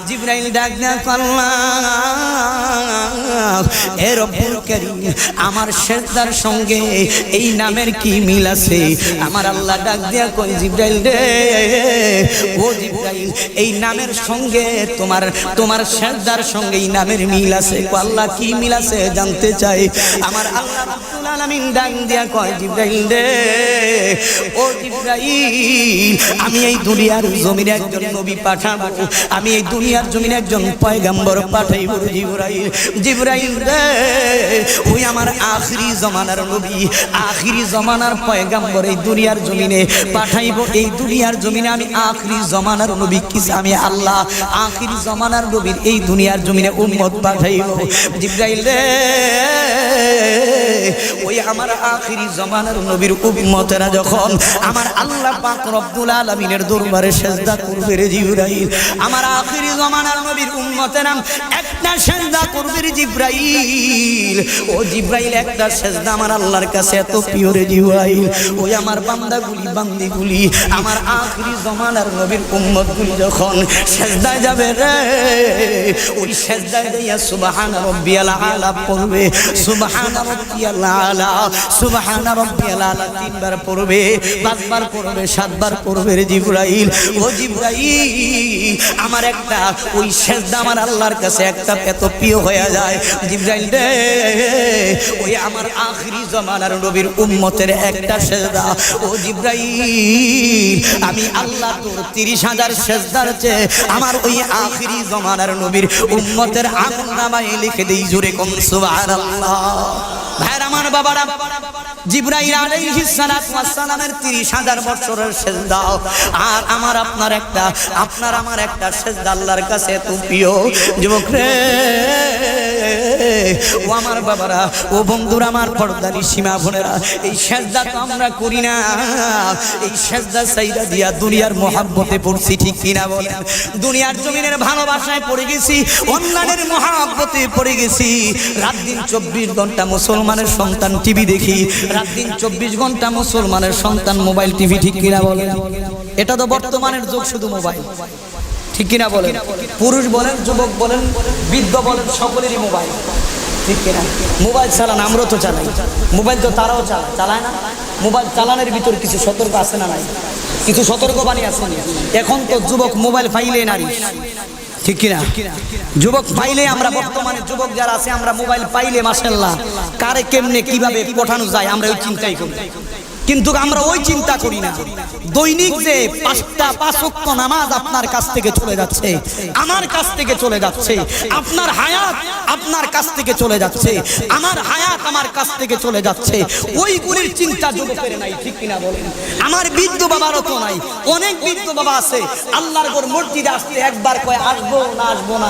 জিবরাইল ডাক দেয়া আল্লাহ এ রব্বুল কারীম আমার সেজদার সঙ্গে এই নামের কি মিল আছে? আমার আল্লাহ ডাক দেয়া কই জিবরাইল রে ও জিবরাইল এই নামের সঙ্গে তোমার সেজদার সঙ্গে এই নামের মিল আছে। আল্লাহ কি মিল আছে জানতে চাই। আমার আল্লাহ রাব্বুল আলামিন ডাক দেয়া কয় জিবরাইল রে ও জিবরাইল আমি এই দুনিয়ার জমিনে একজন নবী পাঠাবো, আমি এই দুনিয়ার জমিনে একজন পয়গম্বর পাঠাইব। জিবরাইল রে ওই আমার আখিরি জমানার নবী, আখিরি জমানার পয়গম্বর এই দুনিয়ার জমিনে পাঠাইব। এই দুনিয়ার জমিনে আমি আখিরি জমানার নবী আমি আল্লাহ আখিরি জমানার নবীর এই দুনিয়ার জমিনে উম্মত পাঠাইব। জিবরাইল রে ওই আমার আখিরি জমানার নবীর উম্মতেরা যখন আমার আল্লাহ পাক রব্বুল আলামিনের দরবারে সিজদা করবে রে জিবরাইল, আমার আখিরি জমানার নবীর উম্মতেরা একটা সিজদা করবে রে জিবরাইল। ও জিবরাইল একটা সিজদা আমার আল্লাহর কাছে এত প্রিয় রে জিবরাইল। ওই আমার বান্দাগুলি বান্দিগুলি আমার আখিরি জমানার নবীর উম্মতগুলি যখন সিজদায় যাবে রে, ওই সিজদায় দিয়া সুবহান রাব্বিয়াল আলা পড়বে, সুবহান রাব্বিয়াল আলা, সুবহান রাব্বিয়াল আলা তিনবার পড়বে, পাঁচবার পড়বে, সাতবার পড়বে রে জিবরাইল। ও জিবরাইল আমার একটা ওই সিজদা আমার আল্লাহর কাছে একটা এত প্রিয় হয়ে যায়। জিবরাইল রে ওই আমার আখিরি জমানার নবীর উম্মতের একটা সিজদা, ও জিবরাইল আমি আল্লাহ তোর 30,000 সিজদার চেয়ে আমার ওই আখিরি জমানার নবীর উম্মতের আমলনামায় লিখে দেই। জোরে কোন সুবহানাল্লাহ। ভাইরা আমার বাবারা, জিবরাইল আলাইহিস সালাতু ওয়াস সালামের 30,000 বছরের সিজদা আর আমার আপনার আমার একটা সিজদা আল্লাহর কাছে এত প্রিয়। যুবক রে ও আমার বাবারা, ও বন্ধুরা, আমার পর্দারি সীমা বোনেরা, এই সিজদা তো আমরা করি না। এই সিজদা সাইদা দিয়া দুনিয়ার মহব্বতে পড়ছি, ঠিক কিনা বলেন? দুনিয়ার জমিনের ভালোবাসায় পড়ে গেছি, অন্যানের মহব্বতে পড়ে গেছি। রাত দিন 24 ঘন্টা মুসলমানের সন্তান টিভি দেখি, রাত দিন 24 ঘন্টা মুসলমানের সন্তান মোবাইল টিভি, ঠিক কিনা বলেন? এটা তো বর্তমানের যুগ, শুধু মোবাইল, ঠিক কিনা বলেন? পুরুষ বলেন, যুবক বলেন, বৃদ্ধ বলেন, সকলেরই মোবাইল, ঠিক কিনা? মোবাইল চালান, আমরা তো চালাই, মোবাইল তো তারাও চালায় না। মোবাইল চালানোর ভিতর কিছু সতর্ক আছে না নাই? কিছু সতর্কবাণী আছে না? এখন তো যুবক মোবাইল পাইলে নারী, ঠিক কিনা? যুবক পাইলে আমরা, বর্তমানে যুবক যারা আছে আমরা মোবাইল পাইলে মাশাআল্লাহ কারে কেমনে কিভাবে পাঠানো যায় আমরা ওই চিন্তাই করি। কিন্তু আমরা ওই চিন্তা করি না দৈনিক যে 5 ওয়াক্ত নামাজ আপনার কাছ থেকে চলে যাচ্ছে, আমার কাছ থেকে চলে যাচ্ছে, আপনার হায়াত আপনার কাছ থেকে চলে যাচ্ছে, আমার হায়াত আমার কাছ থেকে চলে যাচ্ছে, ওইগুলির চিন্তা যুবকের নাই, ঠিক কিনা বলেন? আমার বৃদ্ধ বাবারও তো নাই। অনেক বৃদ্ধ বাবা আছে আল্লাহর ঘর মসজিদে আসতে একবার কয় আসবো না, আসবো না,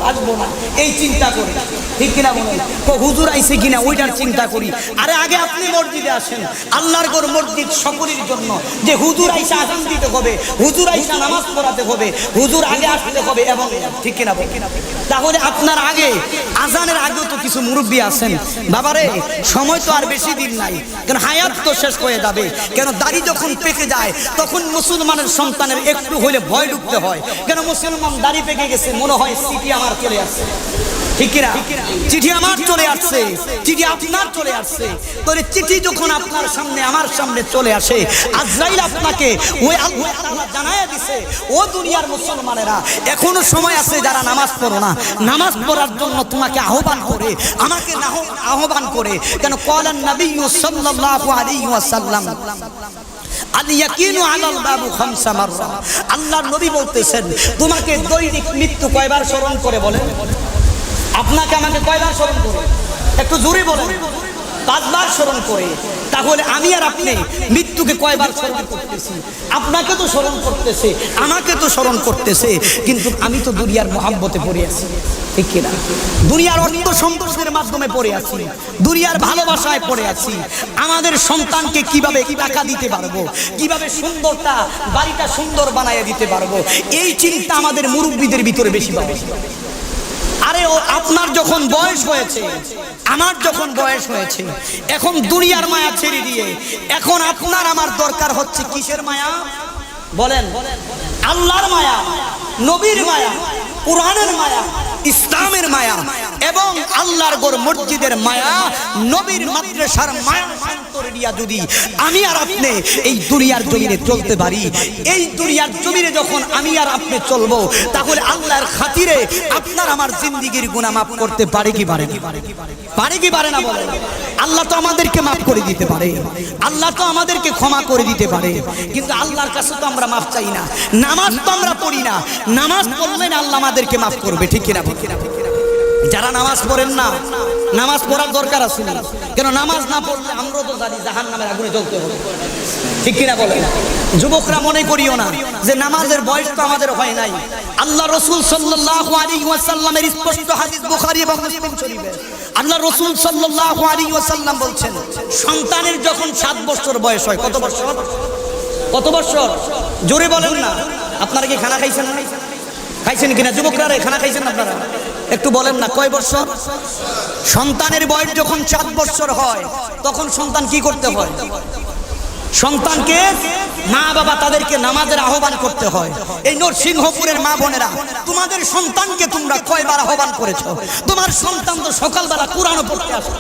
আসবো না, এই চিন্তা করি, ঠিক কিনা বলেন? হুজুর আইছে কিনা ওইটার চিন্তা করি। আরে আগে আপনি মসজিদে আসেন, আল্লাহর ঘর মসজিদ সকলের জন্য, যে হুজুর আইসা আযান দিতে হবে, হুজুর আইসা নামাজ পড়াতে হবে, হুজুর আগে আসতে হবে, এবং ঠিক কিনা বলেন? তাহলে আপনার আগে আযানের আগেও তো কিছু মুরব্বী আছেন। বাবারে সময় তো আর বেশি দিন নাই, কারণ হায়াত তো শেষ হয়ে যাবে। কেন দাড়ি যখন পেকে যায় তখন মুসলমানের সন্তানের একটু হইলে ভয় ঢুকতে হয়। কেন মুসলমান দাড়ি পেকে গেছে, মনে হয় চিঠি আমার চলে আসছে, ঠিক কিনা? চিঠি আমার চলে আসছে, চিঠি আপনার চলে আসছে। তোর চিঠি যখন আপনার সামনে আমার সামনে চলে আসে, আজরাইল আপনাকে ওই আল্লাহ তাআলা জানায়া দিছে, ও দুনিয়ার মুসলমানেরা এখনো সময় আছে যারা নামাজ পড়ো না, নামাজ পড়ার জন্য তোমাকে আহ্বান করে, আমাকে আহ্বান করে। কেন ক্বালান নবী সাল্লাল্লাহু আলাইহি ওয়াসাল্লাম আল ইয়াকিনু আলাল বাবু 5 মাররা। আল্লাহর নবী বলতেছেন তোমাকে দৈনিক মৃত্যু কয়বার স্মরণ করে বলেন? আপনাকে আমাকে কয়বার স্মরণ করে? একটু জোরে বলেন। 5 বার স্মরণ করে। তাহলে আমি আর আপনি মৃত্যুকে কয়বার স্মরণ করতেছি? আপনাকে তো স্মরণ করতেছে, আমাকে তো স্মরণ করতেছে, কিন্তু আমি তো দুনিয়ার মহব্বতে পড়ে আছি, ঠিক কিনা? দুনিয়ার অর্থ সম্পদের মাধ্যমে পড়ে আছি, দুনিয়ার ভালোবাসায় পড়ে আছি। আমাদের সন্তানকে কিভাবে টাকা দিতে পারবো, কিভাবে সুন্দরটা বাড়িটা সুন্দর বানাইয়া দিতে পারবো, এই চিন্তা আমাদের মুরব্বীদের ভিতরে বেশি পাবে। আরে ও আপনার যখন বয়স হয়েছে, আমার যখন বয়স হয়েছে, এখন দুনিয়ার মায়া ছেড়ে দিয়ে এখন আপনার আমার দরকার হচ্ছে কিসের মায়া বলেন? আল্লাহর মায়া, নবীর মায়া, কোরআনের মায়া, ইসলামের মায়া এবং আল্লাহর ঘর মসজিদের মায়া, নবীর মাদ্রাসার মায়া অন্তরে নিয়া যদি আমি আর আপনি এই দুনিয়ার জমিনে চলতে পারি, এই দুনিয়ার জমিনে যখন আমি আর আপনি চলবো, তাহলে আল্লাহর খাতিরে আপনার আমার জিন্দেগির গুনাহ মাফ করতে পারে কি পারে না? পারে কি পারে না বলেন? আল্লাহ তো আমাদেরকে মাফ করে দিতে পারে, আল্লাহ তো আমাদেরকে ক্ষমা করে দিতে পারে, কিন্তু আল্লাহর কাছে তো আমরা মাফ চাই না। নামাজ তো আমরা পড়ি না, নামাজ পড়লে না আল্লাহ আমাদেরকে মাফ করবে, ঠিক কিনা? যারা নামাজ পড়েন না, নামাজ পড়ার দরকার আছে না, কেন নামাজ না পড়লে আমরা তো জানি জাহান্নামের আগুনে জ্বলতে হবে, ঠিক কিনা বলেন? যুবকরা মনে করিও না যে নামাজের বয়স তো আমাদের হয় নাই। আল্লাহ রাসূল সাল্লাল্লাহু আলাইহি ওয়াসাল্লামের স্পষ্ট হাদিস বুখারী এবং মুসলিম শরীফে আল্লাহ রাসূল সাল্লাল্লাহু আলাইহি ওয়াসাল্লাম বলছেন, সন্তানের যখন 7 বছর বয়স হয়, কত বছর? কত বছর? জোরে বলেন না। আপনারা কি খানা খাইছেন না? খাইছেন কিনা যুবকরা? খানা খাইছেন আপনারা? একটু বলেন না, কয় বছর? সন্তানের বয়স যখন 7 বছর হয়, তখন সন্তান কি করতে হয়? সন্তানকে মা বাবা তাদেরকে নামাজের আহ্বান করতে হয়। এই নরসিংহপুরের মা বোনেরা, তোমাদের সন্তানকে তোমরা কয়বার আহ্বান করেছো? তোমার সন্তান তো সকালবেলা কোরআন পড়তে আসে,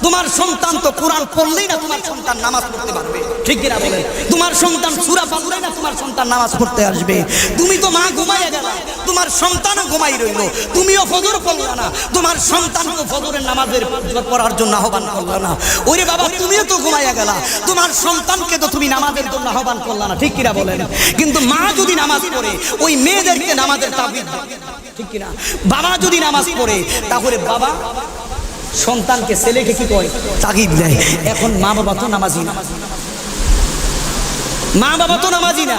তোমার সন্তান তো কোরআন পড়লেই না তোমার সন্তান নামাজ পড়তে পারবে, ঠিক কিনা বলে? তোমার সন্তান সূরা পড়লেই না তোমার সন্তান নামাজ পড়তে আসবে। তুমি তো মা ঘুমাইয়া গেলা, তোমার সন্তানও ঘুমাই রইল, তুমিও ফজর পড়লা না, তোমার সন্তানকে ফজরের নামাজের পড়ার জন্য আহ্বান করলা না। ওরে বাবা, তুমিও তো ঘুমাইয়া গেলা, তোমার সন্তানকে তো তুমি নামাজের জন্য আহ্বান করলা না, ঠিক কিনা বলেন? কিন্তু মা যদি নামাজ পড়ে, ওই মেয়েদেরকে নামাজের তাগিদ দেয়, ঠিক কিনা? বাবা যদি নামাজ পড়ে, তাহলে বাবা সন্তানকে, ছেলেকে কি করে? তাগিদ দেয়। এখন মা বাবা তো নামাজি না, মা বাবা তো নামাজি না।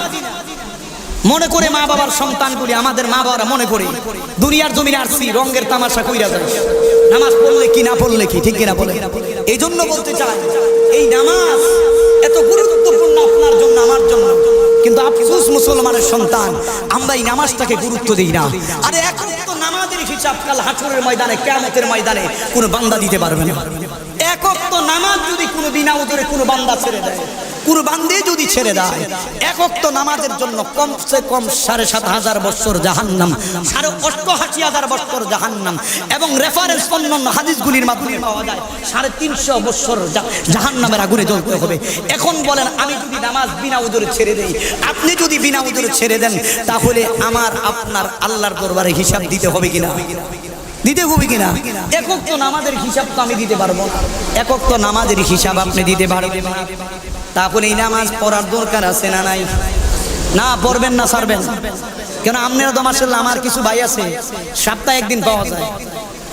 মনে করে মা বাবার সন্তানগুলি, আমাদের মা বাবারা মনে করে দুনিয়ার জমিনে আসছি রঙের তামাশা কইরা যায়, নামাজ পড়লে কি না পড়লে কি, ঠিক কিনা বলে? এই জন্য বলতে চাই, এই নামাজ এত গুরুত্বপূর্ণ আপনার জন্য, আমার জন্য, কিন্তু আফসোস মুসলমানের সন্তান, আমরা এই নামাজটাকে গুরুত্ব দিই না। আরে এখন তো নামাজের হিসাব কাল হাসরের ময়দানে, কিয়ামতের ময়দানে কোনো বান্দা দিতে পারবে না। এক ওয়াক্ত নামাজ যদি কোনো বিনা উযরে কোনো বান্দা ছেড়ে দেয়, কোনো বান্দে যদি ছেড়ে দেয়, এক ওয়াক্ত নামাজের জন্য কমসে কম ৭,৫০০ বছর জাহান্নাম, ৮৮,০০০ বছর জাহান্নাম, এবং রেফারেন্স অন্যান্য হাদিসগুলির মাধ্যমে পাওয়া যায় ৩৫০ বছর জাহান্নামের আগুনে জ্বলতে হবে। এখন বলেন, আমি যদি নামাজ বিনা উযরে ছেড়ে দেই, আপনি যদি বিনা উযরে ছেড়ে দেন, তাহলে আমার আপনার আল্লাহর দরবারে হিসাব দিতে হবে কিনা? দিতে হবে কিনা? এক ওয়াক্ত নামাজের হিসাব তো আমি দিতে পারবো না, এক ওয়াক্ত নামাজের হিসাব আপনি দিতে পারবেন না। তাহলে এই নামাজ পড়ার দরকার আছে না নাই? না পড়বেন না, ছাড়বেন কেন? আপনারা তো মাশাআল্লাহ, আমার কিছু ভাই আছে সপ্তাহে একদিন পাওয়া যায়,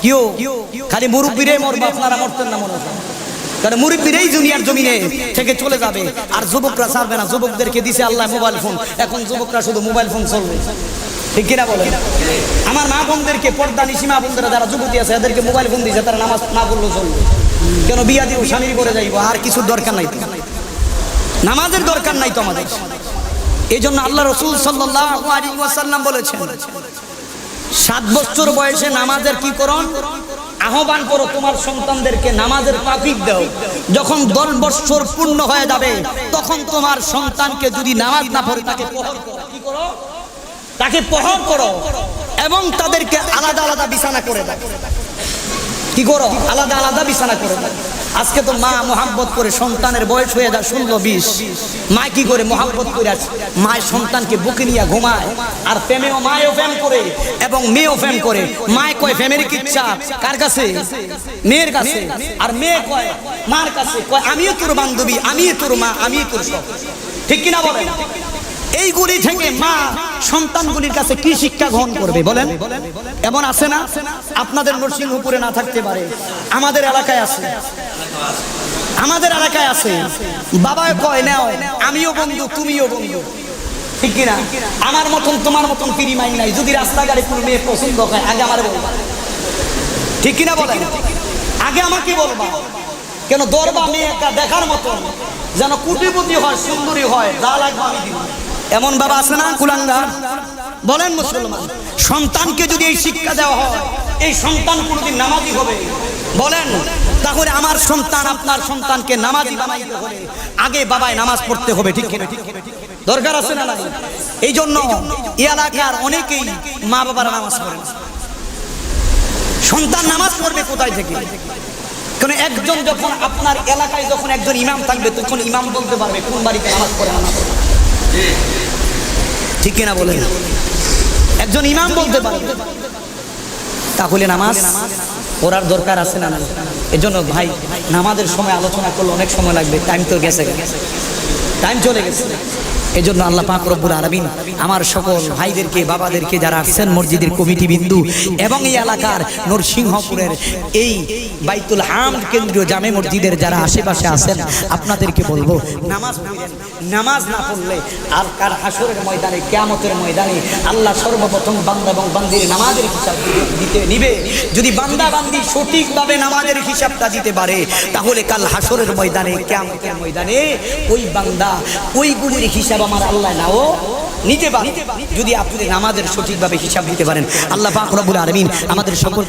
কেউ খালি মুরব্বীরাই মরবে, আপনারা মরতেন না মনে হয়, কারণ মুরব্বীরাই দুনিয়ার জমিনে থেকে চলে যাবে, আর যুবকরা ছাড়বে না। যুবকদেরকে দিছে আল্লাহ মোবাইল ফোন, এখন যুবকরা শুধু মোবাইল ফোন চলবে, ঠিক কিনা বলে? আমার মা বোনদেরকে, পর্দা নিশি মা বোনদেরা যারা যুবতী আছে, এদেরকে মোবাইল ফোন দিয়েছে, তারা নামাজ না পড়লেও চলবে, কেন? বিয়া দিব, স্বামীর করে যাইব, আর কিছুর দরকার নাই, নামাজের দরকার নাই তো আমাদের। এই জন্য আল্লাহ রাসূল সাল্লাল্লাহু আলাইহি ওয়াসাল্লাম বলেছেন, 7 বছর বয়সে নামাজের কি করো? আহ্বান করো তোমার সন্তানদেরকে, নামাজের তাকিদ দাও। যখন 10 বছর পূর্ণ হয়ে যাবে, তখন তোমার সন্তানকে যদি নামাজ না পড়ে, তাকে প্রহর করো। কি করো? তাকে প্রহর করো, এবং তাদেরকে আলাদা আলাদা বিছানা করে দাও। কি করো? আলাদা আলাদা বিছানা করে দাও। আজকে তো মা মোহাব্বত করে, সন্তানের বয়স হয়ে যায় 16-20, মা কি করে? মোহাব্বত করে আছে, মায়ের সন্তানকে বুকে নিয়ে ঘুমায়, আর প্রেমেও মায়েও প্রেম করে এবং মেয়েও প্রেম করে। মায় কয় প্রেমের ইচ্ছা কার কাছে? মেয়ের কাছে। আর মেয়ে কয় মার কাছে, কয় আমিও তোর বান্ধবী, আমিও তোর মা, আমিও তোর সব, ঠিক কিনা বলেন? এইগুলি থেকে মা সন্তানগুলির কাছে কি শিক্ষা গ্রহণ করবে বলেন? এমন আছে না? আপনাদের নরসিংহপুরে না থাকতে পারে, আমাদের এলাকায় আছে, আমাদের এলাকায় আছে। বাবা কয় নাও, আমিও বন্ধু, তুমিও বন্ধু, ঠিক কিনা? আমার মতন তোমার মতন পিরিমাই নাই। যদি রাস্তাঘাটে কোনো মেয়ে পছন্দ হয়, আগে আমার বলবা, ঠিক কিনা বলেন? আগে আমাকে বলবা, কেন? দরবা মেয়েটা দেখার মতন, যেন কোটিপতি হয়, সুন্দরী হয়, যা লাগবে আমি দিব। এমন বাবা আছে না কুলাঙ্গার? বলেন মুসলমান, সন্তানকে যদি এই শিক্ষা দেওয়া হয়, এই সন্তান কোনোদিন নামাজি হবে? বলেন, তাহলে আমার সন্তান, আপনার সন্তানকে নামাজি বানাইতে হলে আগে বাবায় নামাজ পড়তে হবে, ঠিক কিনা? দরকার আছে না নাই? এই জন্য এই এলাকার অনেকেই মা বাবারা নামাজ পড়ে না। সন্তান নামাজ পড়বে কোথায় থেকে? কারণ একজন যখন আপনার এলাকায় যখন একজন ইমাম থাকবে তখন ইমাম বলতে পারবে কোন বাড়িতে নামাজ পড়ে না পড়ে। ঠিক কিনা বলেন? একজন ইমাম বলতে পারবে। তাহলে নামাজ পড়ার দরকার আছে না নাই? এজন্য ভাই নামাজের সময় আলোচনা করলে অনেক সময় লাগবে, টাইম তো গেছে, টাইম চলে গেছে। এজন্য আল্লাহ পাক রব্বুল আলামিন আমার সকল ভাইদেরকে বাবাদেরকে যারা আসছেন মসজিদের কমিটি বিন্দু এবং এই এলাকার নরসিংহপুরের এই বাইতুল হামদ কেন্দ্রীয় জামে মসজিদের যারা আশেপাশে আছেন আপনাদেরকে বলবো নামাজ পড়েন। নামাজ না পড়লে আর কাল হাসরের ময়দানে কিয়ামতের ময়দানে আল্লাহ সর্বপ্রথম বান্দা এবং বান্দির নামাজের হিসাব দিতে নিবে। যদি বান্দা বান্দি সঠিকভাবে নামাজের হিসাবটা দিতে পারে তাহলে কাল হাসরের ময়দানে কিয়ামতের ময়দানে ওই বান্দা ওইগুলির হিসাব আমার আল্লাহ নাও নিতে পারে, যদি আপনি নামাজের সঠিকভাবে হিসাব দিতে পারেন। আল্লাহ পাক রব্বুল আলামিন আমাদের সকলকে